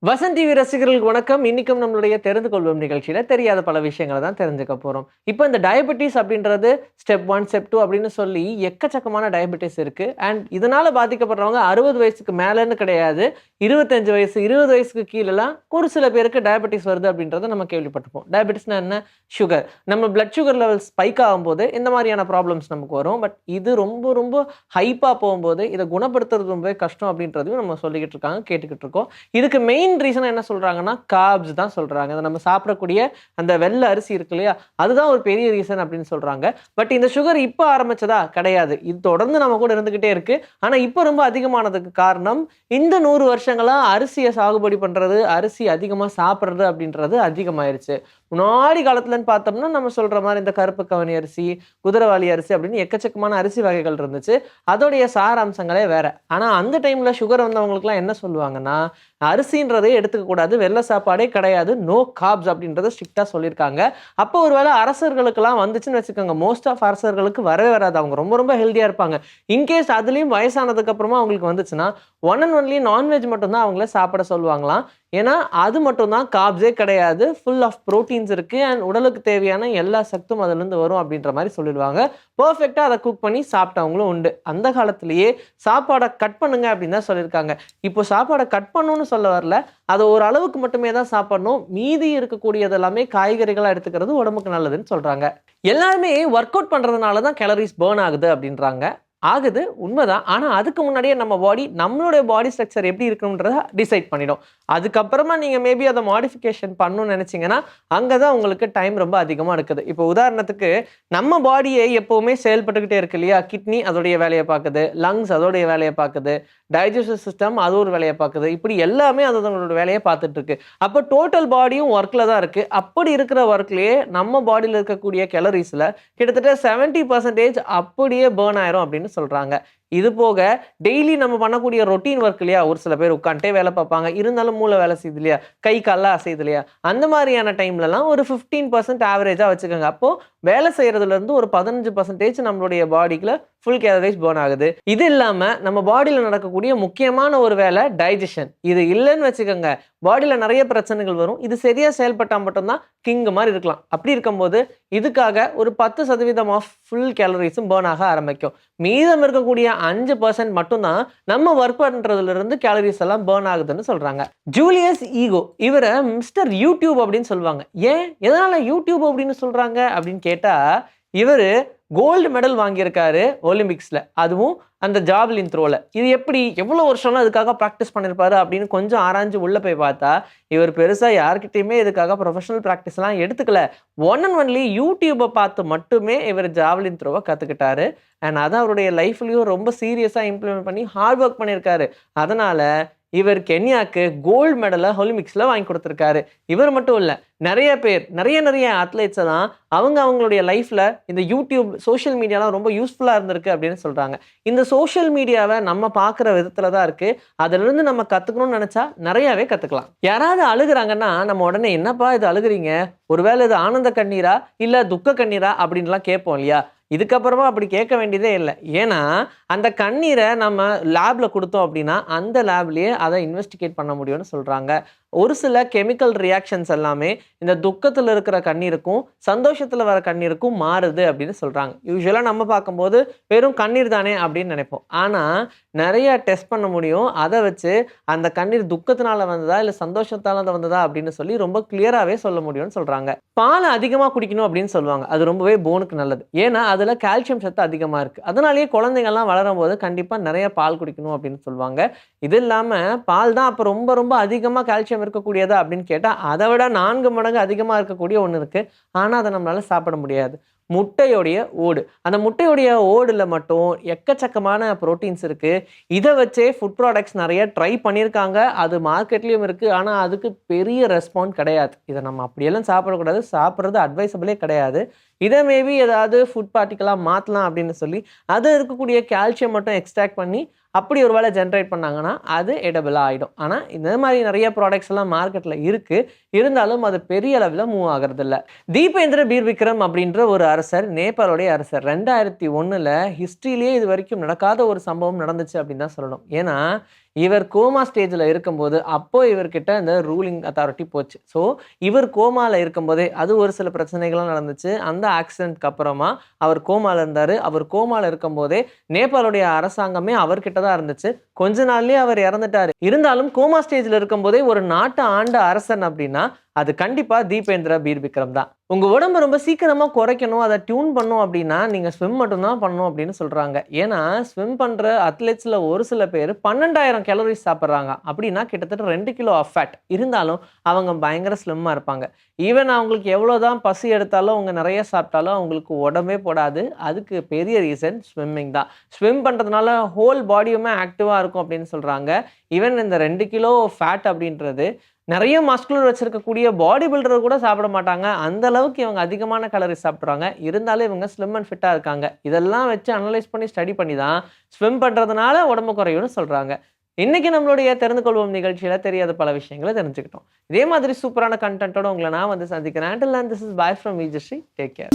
Vasanth TV ரசிகர்களுக்கு வணக்கம். இன்னைக்கும் நம்மளுடைய தெரிந்து கொள்வோம் நிகழ்ச்சியில தெரியாத பல விஷயங்களை தான் தெரிஞ்சுக்க போறோம். இப்போ இந்த டயபெட்டிஸ் அப்படின்றது ஸ்டெப் 1, ஸ்டெப் 2 அப்படின்னு சொல்லி எக்கச்சக்கமான டயபெட்டிஸ் இருக்கு. அண்ட் இதனால பாதிக்கப்படுறவங்க 60 வயசுக்கு மேலன்னு கிடையாது. 25 வயசு, 20 வயசுக்கு கீழலாம் ஒரு சில பேருக்கு டயபெட்டிஸ் வருது அப்படின்றத நம்ம கேள்விப்பட்டிருப்போம். டயபெட்டிஸ்னா என்ன? சுகர். நம்ம பிளட் சுகர் லெவல் ஸ்பைக் ஆகும்போது இந்த மாதிரியான ப்ராப்ளம்ஸ் நமக்கு வரும். பட் இது ரொம்ப ரொம்ப ஹைப்பா போகும்போது இதை குணப்படுத்துறது ரொம்பவே கஷ்டம் அப்படின்றதையும் நம்ம சொல்லிக்கிட்டு இருக்காங்க, கேட்டுக்கிட்டு இருக்கோம். இதுக்கு மெயின் ரீசன் என்ன சொல்றாங்கன்னா கார்ப்ஸ் தான் சொல்றாங்க. அதை நம்ம சாப்பிடக்கூடிய அந்த வெள்ளை அரிசி இருக்கு இல்லையா, அதுதான் ஒரு பெரிய ரீசன் அப்படின்னு சொல்றாங்க. பட் இந்த சுகர் இப்ப ஆரம்பிச்சதா கிடையாது. இது தொடர்ந்து நம்ம கூட இருந்துகிட்டே இருக்கு. ஆனா இப்ப ரொம்ப அதிகமானதுக்கு காரணம் இந்த 100 வருஷங்களா அரிசியை சாகுபடி பண்றது, அரிசி அதிகமா சாப்பிடுறது அப்படின்றது அதிகமாயிருச்சு. முன்னாடி காலத்துலன்னு பார்த்தோம்னா நம்ம சொல்ற மாதிரி இந்த கருப்பு கவனி அரிசி, குதிரைவாலி அரிசி அப்படின்னு எக்கச்சக்கமான அரிசி வகைகள் இருந்துச்சு. அதோடைய சாராம்சங்களே வேற. ஆனா அந்த டைம்ல சுகர் வந்தவங்களுக்குலாம் என்ன சொல்லுவாங்கன்னா, அரிசின்றதே எடுத்துக்க கூடாது, வெள்ளை சாப்பாடே கிடையாது, நோ கார்ப்ஸ் அப்படின்றத ஸ்ட்ரிக்டா சொல்லியிருக்காங்க. அப்போ ஒருவேளை அரசர்களுக்கெல்லாம் வந்துச்சுன்னு வச்சுக்கோங்க, மோஸ்ட் ஆஃப் அரசர்களுக்கு வரவே வராது. அவங்க ரொம்ப ரொம்ப ஹெல்தியா இருப்பாங்க. இன்கேஸ் அதுலயும் வயசானதுக்கு அப்புறமா அவங்களுக்கு வந்துச்சுன்னா ஒன் அண்ட் ஒன்லி நான்வெஜ் மட்டும் தான் அவங்கள சாப்பிட சொல்லுவாங்களாம். ஏன்னா அது மட்டும் தான் கார்ப்ஸே கிடையாது, ஃபுல் ஆஃப் புரோட்டீன்ஸ் இருக்கு அண்ட் உடலுக்கு தேவையான எல்லா சத்தும் அதுல இருந்து வரும் அப்படின்ற மாதிரி சொல்லிடுவாங்க. பெர்ஃபெக்ட்டா அதை குக் பண்ணி சாப்பிட்டவங்களும் உண்டு. அந்த காலத்திலேயே சாப்பாடை கட் பண்ணுங்க அப்படின்னு தான் சொல்லியிருக்காங்க. இப்போ சாப்பாடை கட் பண்ணணும்னு சொல்ல வரல, அதை ஒரு அளவுக்கு மட்டுமே தான் சாப்பிடணும். மீதி இருக்கக்கூடியது எல்லாமே காய்கறிகளா எடுத்துக்கிறது உடம்புக்கு நல்லதுன்னு சொல்றாங்க. எல்லாருமே ஒர்க் அவுட் பண்றதுனால தான் கேலரிஸ் பர்ன் ஆகுது அப்படின்றாங்க. ஆகுது, உண்மைதான். ஆனா அதுக்கு முன்னாடியே நம்ம பாடி நம்மளுடைய பாடி ஸ்ட்ரக்சர் எப்படி இருக்கணும்ன்றத டிசைட் பண்ணிடும். அதுக்கப்புறமா நீங்க மேபி அதை மாடிஃபிகேஷன் பண்ணணும்னு நினைச்சீங்கன்னா அங்கதான் உங்களுக்கு டைம் ரொம்ப அதிகமா இருக்குது. இப்போ உதாரணத்துக்கு நம்ம பாடியை எப்பவுமே செயல்பட்டுக்கிட்டே இருக்கு இல்லையா, கிட்னி அதோடைய வேலையை பார்க்குது, லங்ஸ் அதோடைய வேலையை பார்க்குது, டைஜஸ்டிவ் சிஸ்டம் அது ஒரு வேலையை பார்க்குது, இப்படி எல்லாமே அதோட வேலையை பார்த்துட்டு இருக்கு. அப்போ டோட்டல் பாடியும் ஒர்க்ல தான் இருக்கு. அப்படி இருக்கிற ஒர்க்லயே நம்ம பாடியில் இருக்கக்கூடிய கேலரிஸ்ல கிட்டத்தட்ட 70% அப்படியே பேர்ன் ஆயிரும் அப்படின்னு சொல்றாங்க. இது போக டெய்லி நம்ம பண்ணக்கூடிய ரொட்டீன் ஒர்க் இல்லையா, ஒரு சில பேர் உட்காந்துட்டே வேலை பார்ப்பாங்க, இருந்தாலும் மூளை வேலை செய்யுது இல்லையா, கை கால்லாம் அசையுது இல்லையா, அந்த மாதிரியான டைம்லலாம் ஒரு 15% ஆவரேஜா வச்சுக்கோங்க. அப்போ வேலை செய்யறதுல இருந்து ஒரு 15% நம்மளுடைய பாடிக்குள்ள ஃபுல் கேலரிஸ் பர்ன் ஆகுது. இது இல்லாம நம்ம பாடியில நடக்கக்கூடிய முக்கியமான ஒரு வேலை டைஜஷன். இது இல்லைன்னு வச்சுக்கோங்க, பாடியில நிறைய பிரச்சனைகள் வரும். இது சரியா செயல்பட்டா மட்டும்தான் கிங் மாதிரி இருக்கலாம். அப்படி இருக்கும்போது இதுக்காக ஒரு 10% ஆஃப் ஃபுல் கேலரிஸும் பர்ன் ஆக ஆரம்பிக்கும். மீதம் இருக்கக்கூடிய 5% மட்டும்தான் நம்ம ஒர்க் பண்றதுல இருந்து கேலரிஸ் எல்லாம் பர்ன் ஆகுதுன்னு சொல்றாங்க. ஜூலியஸ் ஈகோ, இவரை மிஸ்டர் யூடியூப் அப்படின்னு சொல்லுவாங்க. ஏன் எதனால யூடியூப் அப்படின்னு சொல்றாங்க அப்படின்னு கேட்டா, இவரு கோல்டு மெடல் வாங்கியிருக்காரு ஒலிம்பிக்ஸ்ல, அதுவும் அந்த ஜாவ்லின் த்ரோல. இது எப்படி எவ்வளவு வருஷம்லாம் இதுக்காக ப்ராக்டிஸ் பண்ணிருப்பாரு அப்படின்னு கொஞ்சம் ஆராய்ஞ்சு உள்ள போய் பார்த்தா, இவர் பெருசா யார்கிட்டயுமே இதுக்காக ப்ரொஃபஷனல் ப்ராக்டிஸ் எல்லாம் எடுத்துக்கல. ஒன் அண்ட் ஒன்லி யூடியூபை பார்த்து மட்டுமே இவர் ஜாவ்லின் த்ரோவை கத்துக்கிட்டாரு. அண்ட் அதை அவருடைய லைஃப்லயும் ரொம்ப சீரியஸா இம்ப்ளிமெண்ட் பண்ணி ஹார்ட் ஒர்க் பண்ணியிருக்காரு. அதனால இவர் கென்யாக்கு கோல்டு மெடலை ஒலிம்பிக்ஸ்ல வாங்கி கொடுத்திருக்காரு. இவர் மட்டும் இல்ல, நிறைய பேர் நிறைய அத்லெட்ஸை தான் அவங்களுடைய லைஃப்ல இந்த யூடியூப் சோஷியல் மீடியாலாம் ரொம்ப யூஸ்ஃபுல்லா இருந்திருக்கு அப்படின்னு சொல்றாங்க. இந்த சோஷியல் மீடியாவை நம்ம பார்க்குற விதத்துல தான் இருக்கு. அதுல இருந்து நம்ம கத்துக்கணும்னு நினைச்சா நிறையவே கத்துக்கலாம். யாராவது அழுகுறாங்கன்னா நம்ம உடனே என்னப்பா இது அழுகுறீங்க, ஒருவேளை இது ஆனந்த கண்ணீரா இல்ல துக்க கண்ணீரா அப்படின்லாம் கேட்போம் இல்லையா. இதுக்கப்புறமா அப்படி கேட்க வேண்டியதே இல்லை. ஏன்னா அந்த கண்ணீரை நம்ம லேப்ல கொடுத்தோம் அப்படின்னா அந்த லேப்லயே அதை இன்வெஸ்டிகேட் பண்ண முடியும்னு சொல்றாங்க. ஒரு சில கெமிக்கல் ரியாக்ஷன்ஸ் எல்லாமே இந்த துக்கத்துல இருக்கிற கண்ணீருக்கும் சந்தோஷத்துல வர கண்ணீருக்கும் மாறுது அப்படின்னு சொல்றாங்க. யூஸ்வலா நம்ம பார்க்கும்போது வெறும் கண்ணீர் தானே அப்படின்னு நினைப்போம். ஆனா நிறைய டெஸ்ட் பண்ண முடியும். அதை வச்சு அந்த கண்ணீர் துக்கத்தினால வந்ததா இல்ல சந்தோஷத்தால வந்ததா அப்படின்னு சொல்லி ரொம்ப கிளியராகவே சொல்ல முடியும்னு சொல்றாங்க. பாலை அதிகமா குடிக்கணும் அப்படின்னு சொல்லுவாங்க. அது ரொம்பவே போனுக்கு நல்லது. ஏன்னா அதுல கால்சியம் சத்து அதிகமா இருக்கு. அதனாலேயே குழந்தைங்கள்லாம் வளரும் போது கண்டிப்பா நிறைய பால் குடிக்கணும் அப்படின்னு சொல்லுவாங்க. இது இல்லாம பால் தான் அப்ப ரொம்ப ரொம்ப அதிகமா கால்சியம் இருக்கக்கூடியதா அப்படின்னு கேட்டா அதை விட 4 மடங்கு அதிகமா இருக்கக்கூடிய ஒண்ணு இருக்கு. ஆனா அதை நம்மளால சாப்பிட முடியாது. முட்டையோடைய ஓடு. அந்த முட்டையோடைய ஓடுல மட்டும் எக்கச்சக்கமான புரோட்டீன்ஸ் இருக்கு. இதை வச்சே ஃபுட் ப்ராடக்ட்ஸ் நிறைய ட்ரை பண்ணியிருக்காங்க. அது மார்க்கெட்லயும் இருக்கு. ஆனா அதுக்கு பெரிய ரெஸ்பான்ஸ் கிடையாது. இதை நம்ம அப்படியெல்லாம் சாப்பிடக்கூடாது, சாப்பிட்றது அட்வைசபிளே கிடையாது. இதை மேபி ஏதாவது ஃபுட் பார்ட்டிக்கலாக மாற்றலாம் அப்படின்னு சொல்லி அது இருக்கக்கூடிய கால்சியம் மட்டும் எக்ஸ்ட்ராக்ட் பண்ணி அப்படி ஒரு வேளை ஜென்ரேட் பண்ணாங்கன்னா அது எடபிளாக ஆகிடும். ஆனால் இந்த மாதிரி நிறைய ப்ராடக்ட்ஸ் எல்லாம் மார்க்கெட்டில் இருக்கு. இருந்தாலும் அது பெரிய அளவில் மூவ் ஆகிறது இல்லை. தீபேந்திர பீர் விக்ரம் அப்படின்ற ஒரு அரசர், நேபாளுடைய அரசர், 2001 ஹிஸ்ட்ரியிலேயே இது வரைக்கும் நடக்காத ஒரு சம்பவம் நடந்துச்சு அப்படின்னு தான் சொல்லணும். ஏன்னா இவர் கோமா ஸ்டேஜ்ல இருக்கும்போது, அப்போ இவர்கிட்ட இந்த ரூலிங் அத்தாரிட்டி போச்சு. ஸோ, இவர் கோமால இருக்கும்போதே அது ஒரு சில பிரச்சனைகள்லாம் நடந்துச்சு. அந்த ஆக்சிடென்ட்க்கு அப்புறமா அவர் கோமால இருந்தாரு. அவர் கோமால இருக்கும்போதே நேபாளுடைய அரசாங்கமே அவர்கிட்ட தான் இருந்துச்சு. கொஞ்ச நாள்லயே அவர் இறந்துட்டாரு. இருந்தாலும் கோமா ஸ்டேஜ்ல இருக்கும்போதே ஒரு நாட்ட ஆண்ட அரசன் அப்டின்னா, அது கண்டிப்பா தீபேந்திர பீர் விக்ரம் தான். உங்க உடம்ப ரொம்ப சீக்கிரமா குறைக்கணும், அத டியூன் பண்ணணும் அப்டின்னா, நீங்க ஸ்விம் மட்டும் தான் பண்ணணும் அப்டின்னு சொல்றாங்க. ஏன்னா, ஸ்விம் பண்ற அத்லெட்ஸ்ல ஒரு சில பேரு 12,000 கேலோரிஸ் சாப்பிடுறாங்க. அப்டின்னா கிட்டத்தட்ட 2 கிலோ ஆஃப் ஃபேட். இருந்தாலும் அவங்க பயங்கர ஸ்லிம்மா இருப்பாங்க. ஈவன் அவங்களுக்கு எவ்வளோதான் பசி எடுத்தாலும், அவங்க நெறைய சாப்பிட்டாலும் அவங்களுக்கு உடம்பே போடாது. அதுக்கு பெரிய ரீசன் ஸ்விம்மிங் தான். ஸ்விம் பண்றதுனால ஹோல் பாடியுமே ஆக்டிவா இருக்கும் அப்டின்னு சொல்றாங்க. ஈவன் இந்த 2 கிலோ ஃபேட் அப்டின்றது நெறைய மஸ்குலர் வச்சிருக்கக்கூடிய பாடி பில்டர் கூட சாப்பிட மாட்டாங்க. அந்த அளவுக்கு இவங்க அதிகமான கலோரிஸ் சாப்பிடுறாங்க. இருந்தாலும் இவங்க ஸ்லிம் அண்ட் ஃபிட்டா இருக்காங்க. இதெல்லாம் வச்சு அனலைஸ் பண்ணி ஸ்டடி பண்ணி தான் ஸ்விம் பண்றதுனால உடம்பு குறையும்னு சொல்றாங்க. இன்னைக்கு நம்மளுடைய தெரிந்து கொள்வோம் நிகழ்ச்சியில தெரியாத பல விஷயங்கள தெரிஞ்சுக்கிட்டோம். இதே மாதிரி சூப்பரான கன்டென்ட்டோட உங்கள நான் வந்து சந்திக்கிறேன். Until then, this is bye from Vijayashree. Take care.